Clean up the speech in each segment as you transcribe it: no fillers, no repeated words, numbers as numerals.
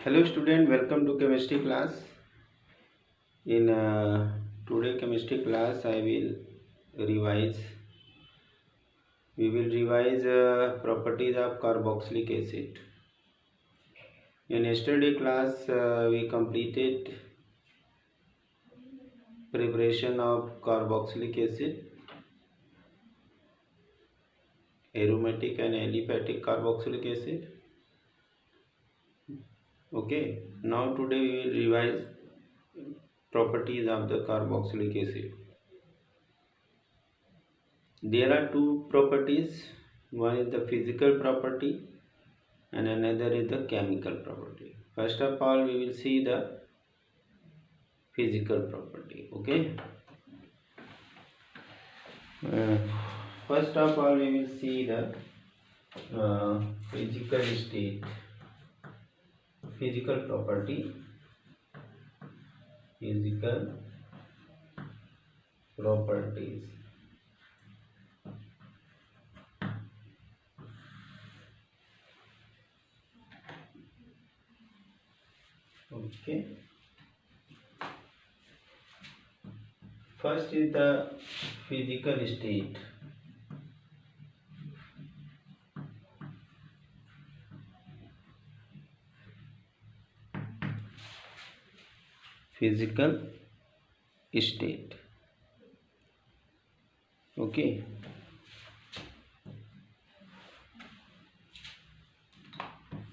Hello student, welcome to chemistry class. In today chemistry class revise we will revise properties of carboxylic acid. In yesterday class we completed preparation of carboxylic acid, aromatic and aliphatic carboxylic acid. Okay, now today we will revise properties of the carboxylic acid. There are two properties. One is the physical property and another is the chemical property. First of all, we will see the physical property. Okay. First of all, we will see the physical state, physical property, physical properties. Okay. First is the physical state. Physical state. Okay.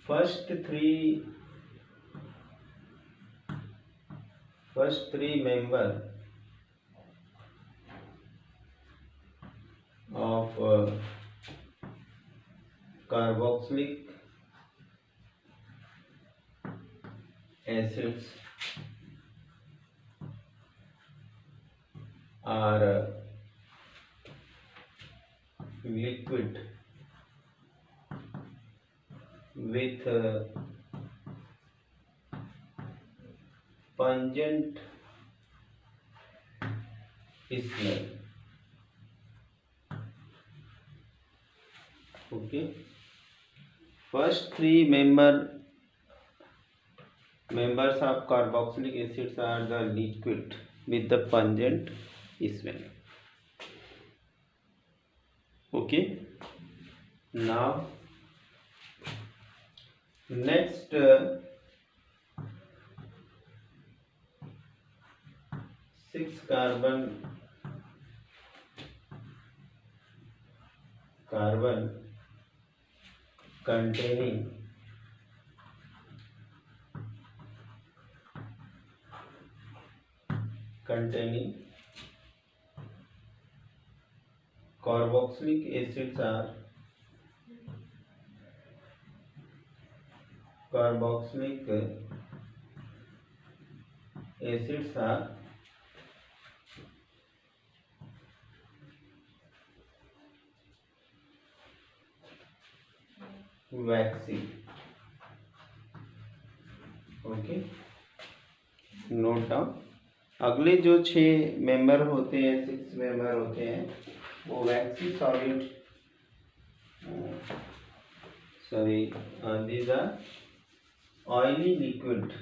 First three member of carboxylic acids are liquid with pungent smell. Okay. First three members of carboxylic acids are the liquid with the pungent smell. Okay. Now next six carbon containing carboxylic acids are waxy. Okay, note down. अगले जो 6 member होते हैं, 6 member होते हैं, वो waxy solid, sorry, these are oily liquid,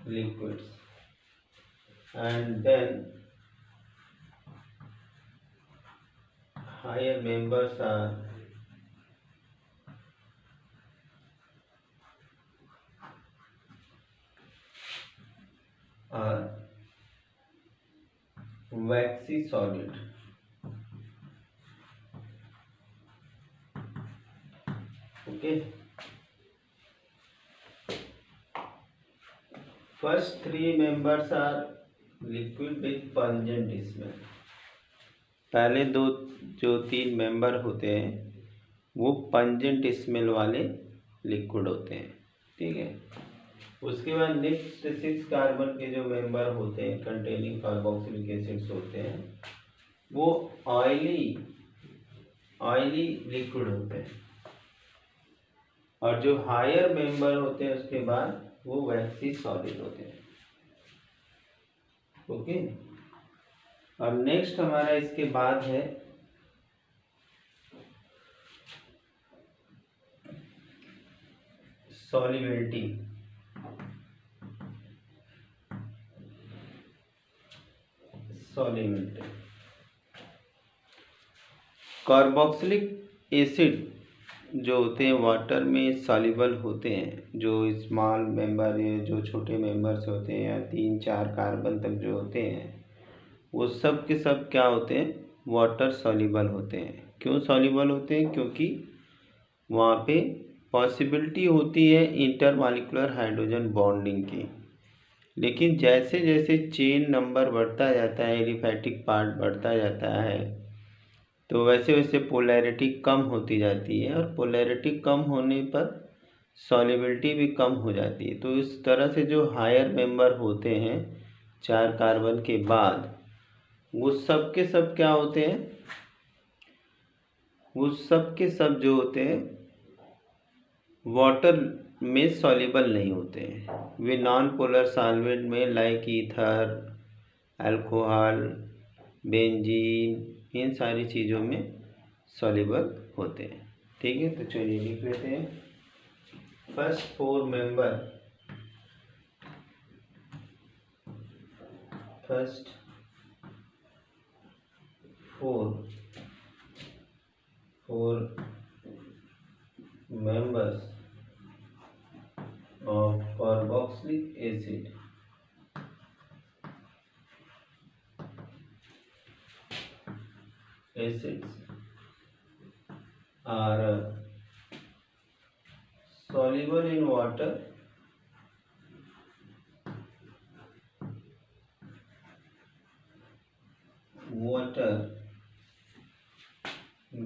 liquids, and then higher members are waxy solid. Okay. First three members are liquid with pungent smell. पहले जो 3 member होते हैं वो पंजेंट स्मेल वाले लिक्विड होते हैं। ठीक है। उसके बाद नेक्स्ट 6 कार्बन के जो मेंबर होते हैं कंटेनिंग कार्बोक्सिलिक एसिड्स होते हैं, वो ऑयली लिक्विड होते हैं, और जो हायर मेंबर होते हैं उसके बाद वो वैक्सी सॉलिड होते हैं। ओके। अब नेक्स्ट हमारा इसके बाद है सॉल्युबिलिटी। सॉल्युबिलिटी कार्बोक्सिलिक एसिड जो होते हैं वाटर में सॉल्युबल होते हैं, जो स्मॉल मेंबर है, जो छोटे मेंबर्स होते हैं या 3-4 कार्बन तक जो होते हैं, वो सब के सब क्या होते हैं, वाटर सॉल्युबल होते हैं। क्यों सॉल्युबल होते हैं? क्योंकि वहाँ पे पॉसिबिलिटी होती है इंटरमॉलिक्यूलर हाइड्रोजन बॉन्डिंग की। लेकिन जैसे जैसे चेन नंबर बढ़ता जाता है, एलिफैटिक पार्ट बढ़ता जाता है, तो वैसे वैसे पोलैरिटी कम होती जाती है, और पोलैरिटी कम होने पर सॉल्युबिलिटी भी कम हो जाती है। तो इस तरह से जो हायर मेंबर होते हैं 4 कार्बन के बाद, वो सब के सब क्या होते हैं, वो सब के सब जो होते हैं वाटर में सॉल्युबल नहीं होते हैं। वे नॉन पोलर सॉल्वेंट में लाइक ईथर, अल्कोहल, बेंजीन, इन सारी चीज़ों में सॉल्युबल होते हैं। ठीक है, तो चलिए लिख लेते हैं। First 4 member, first 4 members of carboxylic acid acids are soluble in water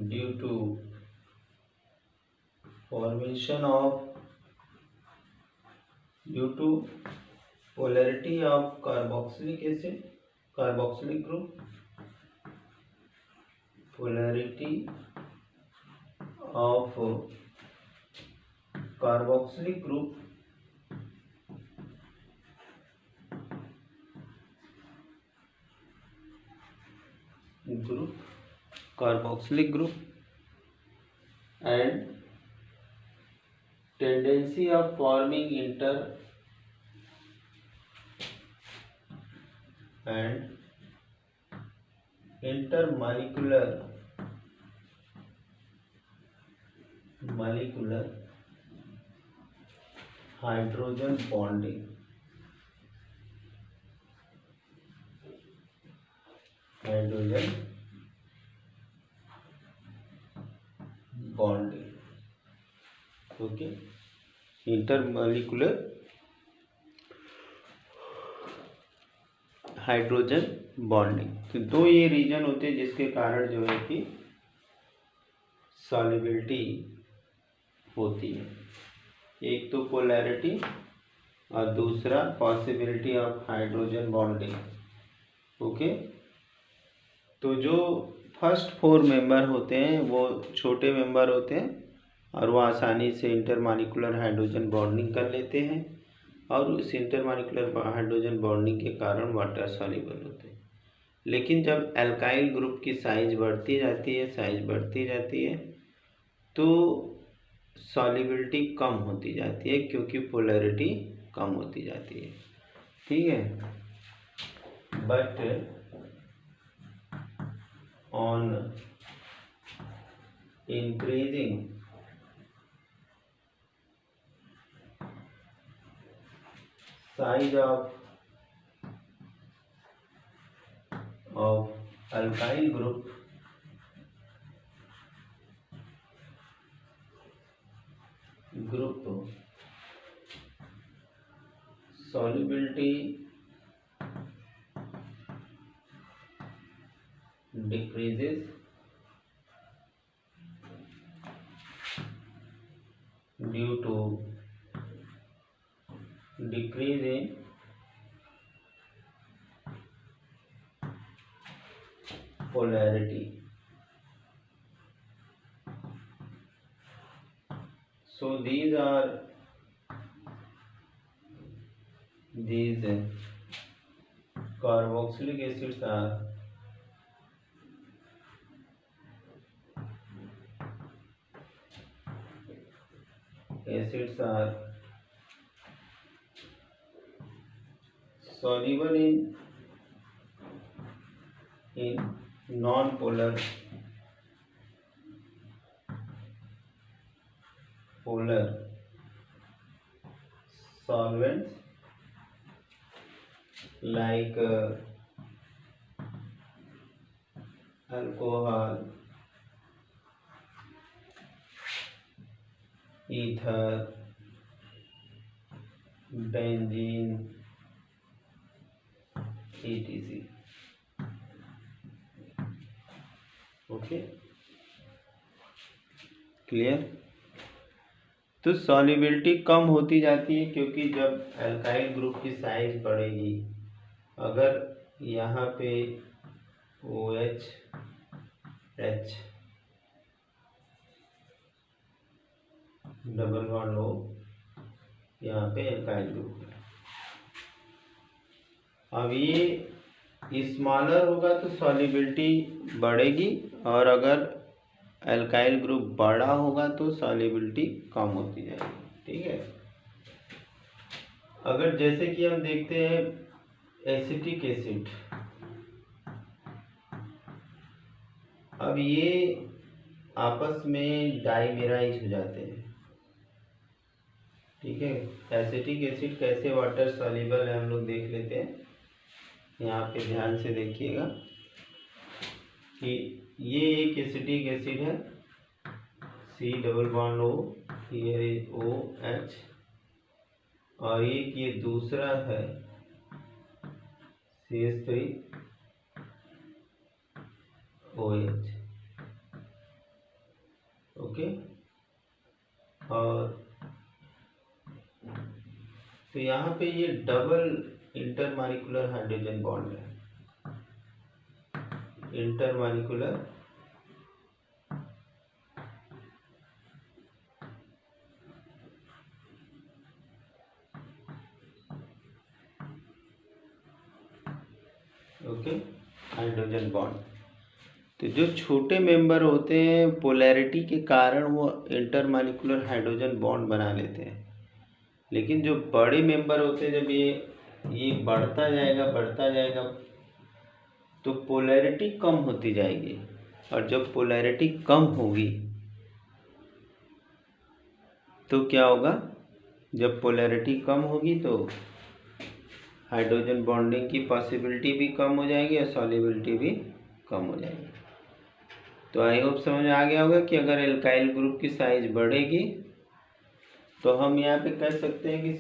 due to formation of due to polarity of carboxylic acid, carboxylic group, polarity of carboxylic group carboxylic group and tendency of forming intermolecular hydrogen bonding, okay, intermolecular hydrogen bonding. तो 2 ये reason होते हैं जिसके कारण जो है कि solubility होती है। एक तो पोलैरिटी और दूसरा possibility of hydrogen bonding. Okay, तो जो फर्स्ट 4 मेंबर होते हैं वो छोटे मेंबर होते हैं और वो आसानी से इंटरमॉलिक्यूलर हाइड्रोजन बॉन्डिंग कर लेते हैं, और उस इंटरमॉलिक्यूलर हाइड्रोजन बॉन्डिंग के कारण वाटर सॉल्युबल होते हैं। लेकिन जब एल्काइल ग्रुप की साइज बढ़ती जाती है तो सॉल्युबिलिटी कम होती जाती है, क्योंकि पोलैरिटी कम होती जाती है। ठीक है, but on increasing size of alkyl group solubility decreases due to decrease in polarity. So these carboxylic acids are acids are soluble in non-polar solvents like alcohol, ether, benzene, etc. Okay, clear. तो solubility कम होती जाती है क्योंकि जब alkyl group की size बढ़ेगी, अगर यहाँ पे OH H डबल बॉन्ड हो, यहाँ पे अल्काइल ग्रुप है। अब ये स्मॉलर होगा तो सॉल्युबिलिटी बढ़ेगी, और अगर अल्काइल ग्रुप बड़ा होगा तो सॉल्युबिलिटी कम होती जाएगी। ठीक है। अगर जैसे कि हम देखते हैं एसिटिक एसिड, अब ये आपस में डाइमेराइज हो जाते हैं। ठीक है। एसिटिक एसिड कैसे वाटर सॉल्युबल है हम लोग देख लेते हैं। यहाँ पे ध्यान से देखिएगा कि ये एक एसिटिक एसिड है, C double bond O, here is OH, और एक ये दूसरा है CH3 OH। ओके। और तो यहाँ पे ये डबल इंटरमॉलिक्यूलर हाइड्रोजन बॉन्ड है, इंटरमॉलिक्यूलर ओके हाइड्रोजन बॉन्ड। तो जो छोटे मेंबर होते हैं पोलैरिटी के कारण वो इंटरमॉलिक्यूलर हाइड्रोजन बॉन्ड बना लेते हैं, लेकिन जो बड़े मेंबर होते हैं जब ये बढ़ता जाएगा तो पोलैरिटी कम होती जाएगी, और जब पोलैरिटी कम होगी तो क्या होगा, जब पोलैरिटी कम होगी तो हाइड्रोजन बॉन्डिंग की पॉसिबिलिटी भी कम हो जाएगी और सॉल्युबिलिटी भी कम हो जाएगी। तो आई होप समझ में आ गया होगा कि अगर एल्काइल ग्रुप की साइज बढ़ेगी तो हम यहाँ पे कह सकते हैं कि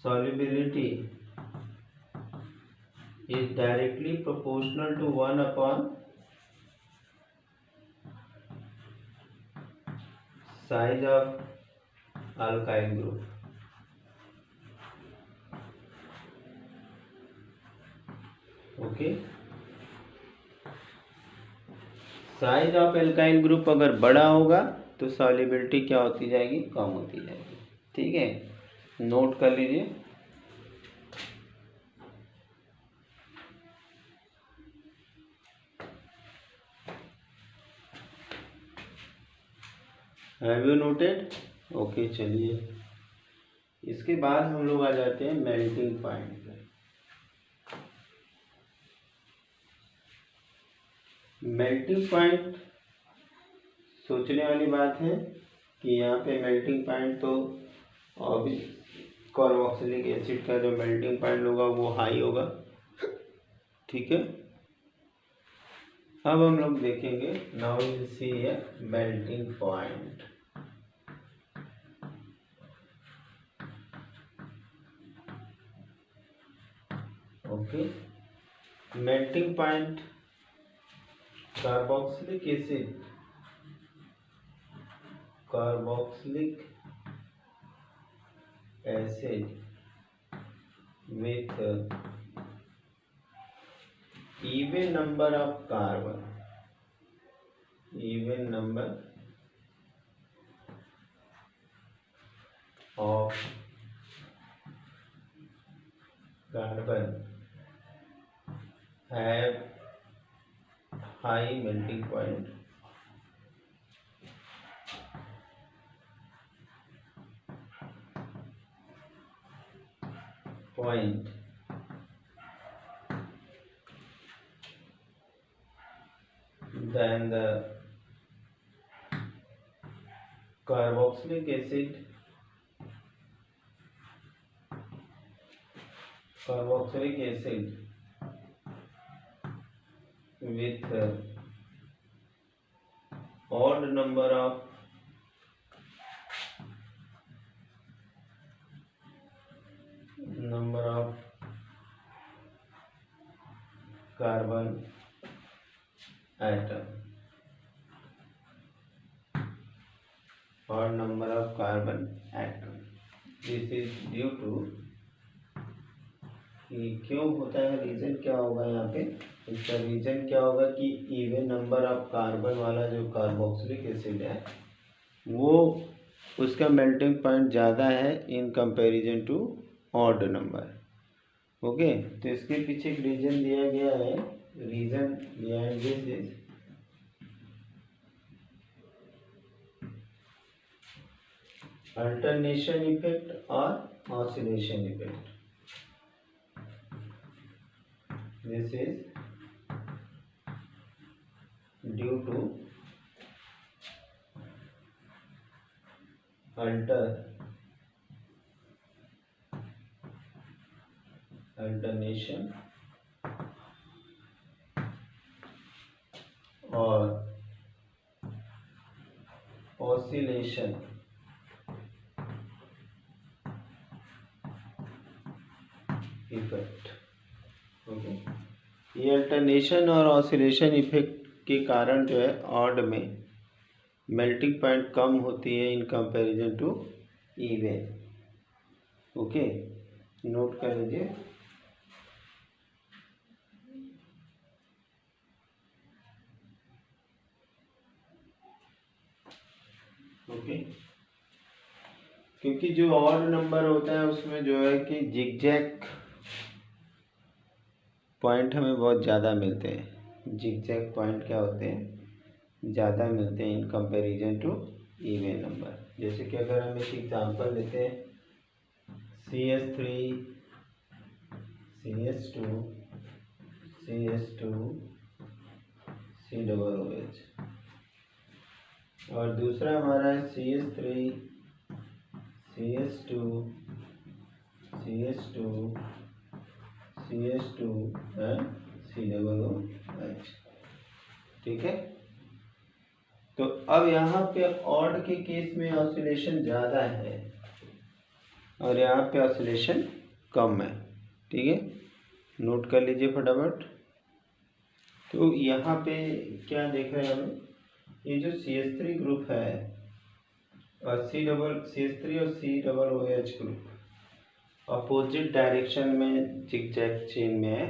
solubility is directly proportional to 1 upon size of alkyl group. Okay, size of alkyl group अगर बड़ा होगा तो सॉल्युबिलिटी क्या होती जाएगी, कम होती जाएगी। ठीक है, नोट कर लीजिए। Have you noted? ओके, चलिए इसके बाद हम लोग आ जाते हैं मेल्टिंग पॉइंट पे। मेल्टिंग पॉइंट सोचने वाली बात है कि यहाँ पे मेल्टिंग पॉइंट तो कार्बोक्सिलिक एसिड का जो मेल्टिंग पॉइंट होगा वो हाई होगा। ठीक है, अब हम लोग देखेंगे, now will see A melting point. Okay, melting point carboxylic acid with even number of carbon, even number of carbon have high melting point point, then the carboxylic acid with odd number of carbon atom, odd number of carbon atom. This is due to, कि क्यों होता है, reason क्या होगा यहाँ पे, इसका reason क्या होगा कि इवन नंबर ऑफ कार्बन वाला जो कार्बोक्सिलिक एसिड है वो उसका मेल्टिंग पॉइंट ज़्यादा है in comparison to odd number. Okay, तो इसके पीछे एक रीजन दिया गया है। Reason behind this is alternation effect और oscillation effect. This is due to alternation और oscillation इफेक्ट। ओके, ये अल्टरनेशन और ऑसिलेशन इफेक्ट के कारण जो है ऑड में मेल्टिंग पॉइंट कम होती है in comparison to even. Okay, note कर लीजिए। ओके, क्योंकि जो ऑड नंबर होता है उसमें जो है कि जिगजैग पॉइंट हमें बहुत ज़्यादा मिलते हैं। जिगजैग पॉइंट क्या होते हैं, ज़्यादा मिलते हैं in comparison to even number. जैसे कि अगर हम एक एग्जांपल लेते हैं CH3 CH2 CH2 COOH और दूसरा हमारा है CH3 CH2 CH2 CH2 and COOH। ठीक है, तो अब यहाँ पे ऑड के केस में ऑसिलेशन ज़्यादा है और यहाँ पे ऑसिलेशन कम है। ठीक है, नोट कर लीजिए फटाफट। तो यहाँ पे क्या देख रहे हैं हम, ये जो CH3 ग्रुप है और CH3 और COOH ग्रुप अपोजिट डायरेक्शन में जिगजैग चेन में है,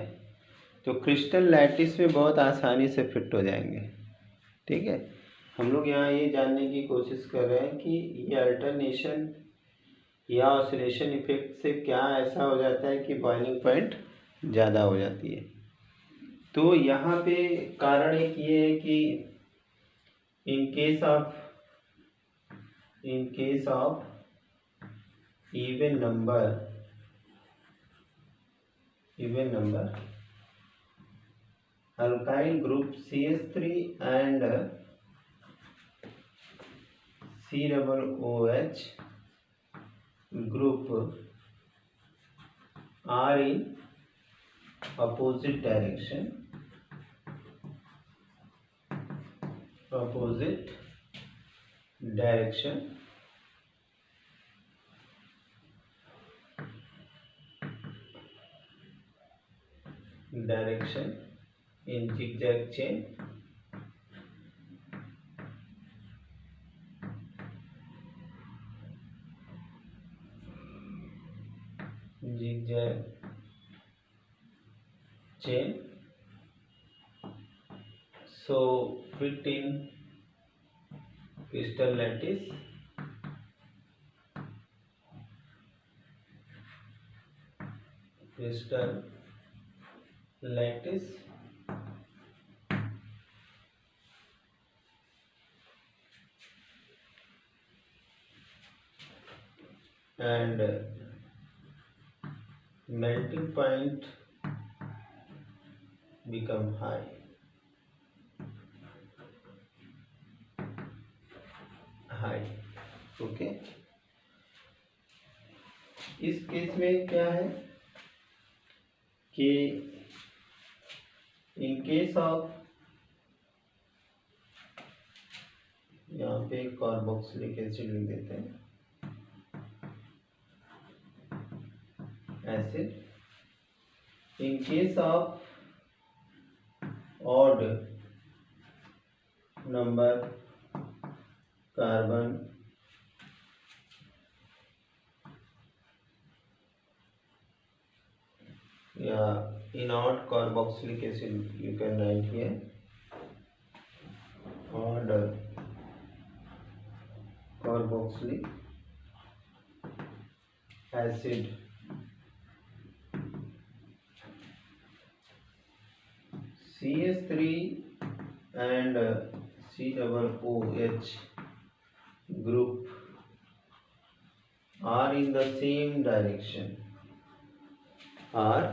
तो क्रिस्टल लैटिस में बहुत आसानी से फिट हो जाएंगे। ठीक है, हम लोग यहाँ ये जानने की कोशिश कर रहे हैं कि ये अल्टरनेशन या ऑसिलेशन इफेक्ट से क्या ऐसा हो जाता है कि बॉइलिंग पॉइंट ज़्यादा हो जाती है। तो यहाँ पे कारण एक ये है कि in case of even number alkyl group CH3 and COOH group are in opposite direction, in zigzag chain, so fit in crystal lattice and melting point become high. Okay इस केस में क्या है कि इन केस ऑफ, यहाँ पे carboxylic acid लिख देते हैं, acid, in case of odd number carbon या in odd carboxylic acid, you can write here odd carboxylic acid CH3 and COOH group are in the same direction, are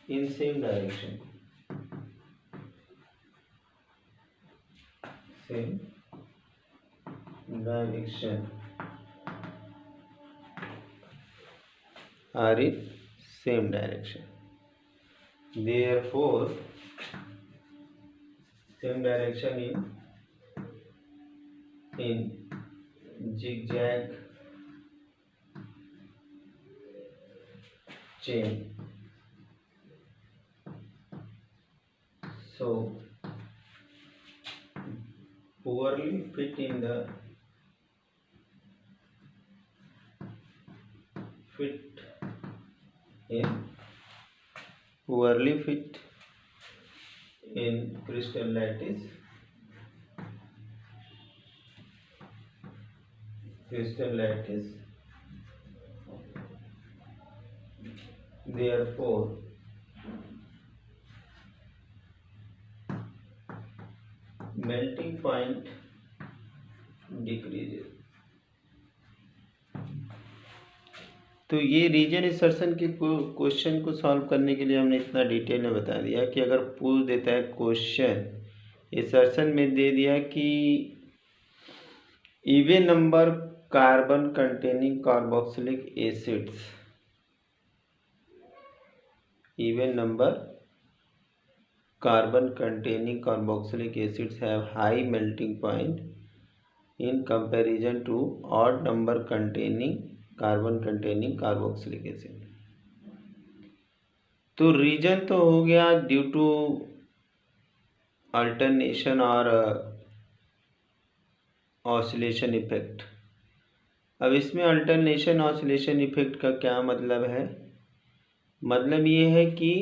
in same direction, same direction, are in same direction. Therefore, same direction in zigzag chain. So poorly fit in the poorly fit in crystal lattice, therefore melting point decreases. तो ये reason assertion के question को solve करने के लिए हमने इतना detail में बता दिया कि अगर पूछ देता है क्वेश्चन असर्शन में दे दिया कि even number carbon containing carboxylic acids, even number carbon containing carboxylic acids have high melting point in comparison to odd number containing carbon containing carboxylic acid. तो रीजन तो हो गया ड्यू टू अल्टरनेशन और oscillation effect. अब इसमें alternation oscillation effect का क्या मतलब है? मतलब ये है कि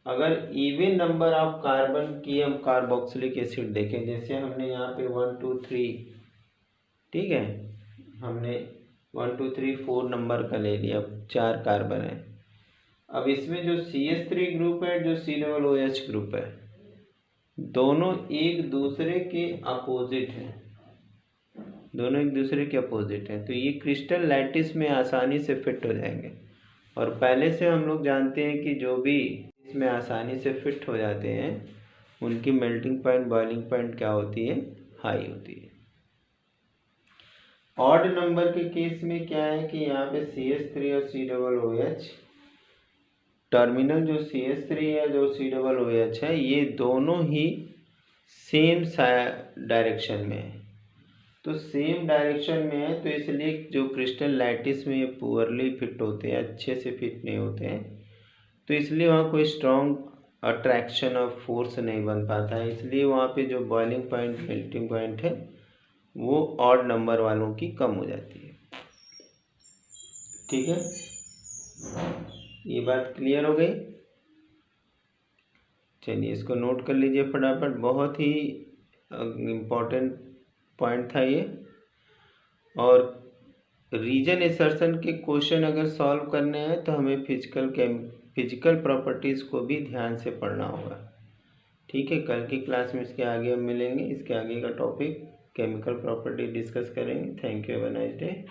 अगर इवन नंबर ऑफ कार्बन की हम कार्बोक्सिलिक एसिड देखें, जैसे हमने यहाँ पे 1 2 3, ठीक है, हमने 1 2 3 4 नंबर का ले लिया, 4 कार्बन है। अब इसमें जो CH3 ग्रुप है, जो COOH ग्रुप है, दोनों एक दूसरे के अपोजिट हैं, दोनों एक दूसरे के अपोजिट हैं, तो ये क्रिस्टल लैटिस में आसानी से फिट हो जाएंगे। और पहले से हम लोग जानते हैं कि जो भी इसमें आसानी से फिट हो जाते हैं उनकी मेल्टिंग पॉइंट, बॉइलिंग पॉइंट क्या होती है? हाई होती है। ऑड नंबर के केस में क्या है कि यहाँ पे CH3 और COOH, टर्मिनल जो CH3 है जो COOH है, ये दोनों ही सेम डायरेक्शन में है। तो सेम डायरेक्शन में है, तो इसलिए जो क्रिस्टल लैटिस में ये पुअरली फिट होते हैं, अच्छे से फिट नहीं होते हैं, तो इसलिए वहाँ कोई स्ट्रॉन्ग अट्रैक्शन और फोर्स नहीं बन पाता है। इसलिए वहाँ पे जो बॉइलिंग पॉइंट, मेल्टिंग पॉइंट है, वो ऑड नंबर वालों की कम हो जाती है। ठीक है, ये बात क्लियर हो गई? चलिए इसको नोट कर लीजिए फटाफट, बहुत ही इम्पोर्टेंट पॉइंट था ये। और रीजन असर्शन के क्वेश्चन अगर सॉल्व करने हैं तो हमें फिजिकल प्रॉपर्टीज़ को भी ध्यान से पढ़ना होगा। ठीक है, कल की क्लास में इसके आगे हम मिलेंगे, इसके आगे का टॉपिक केमिकल प्रॉपर्टी डिस्कस करेंगे। Thank you, have a nice day.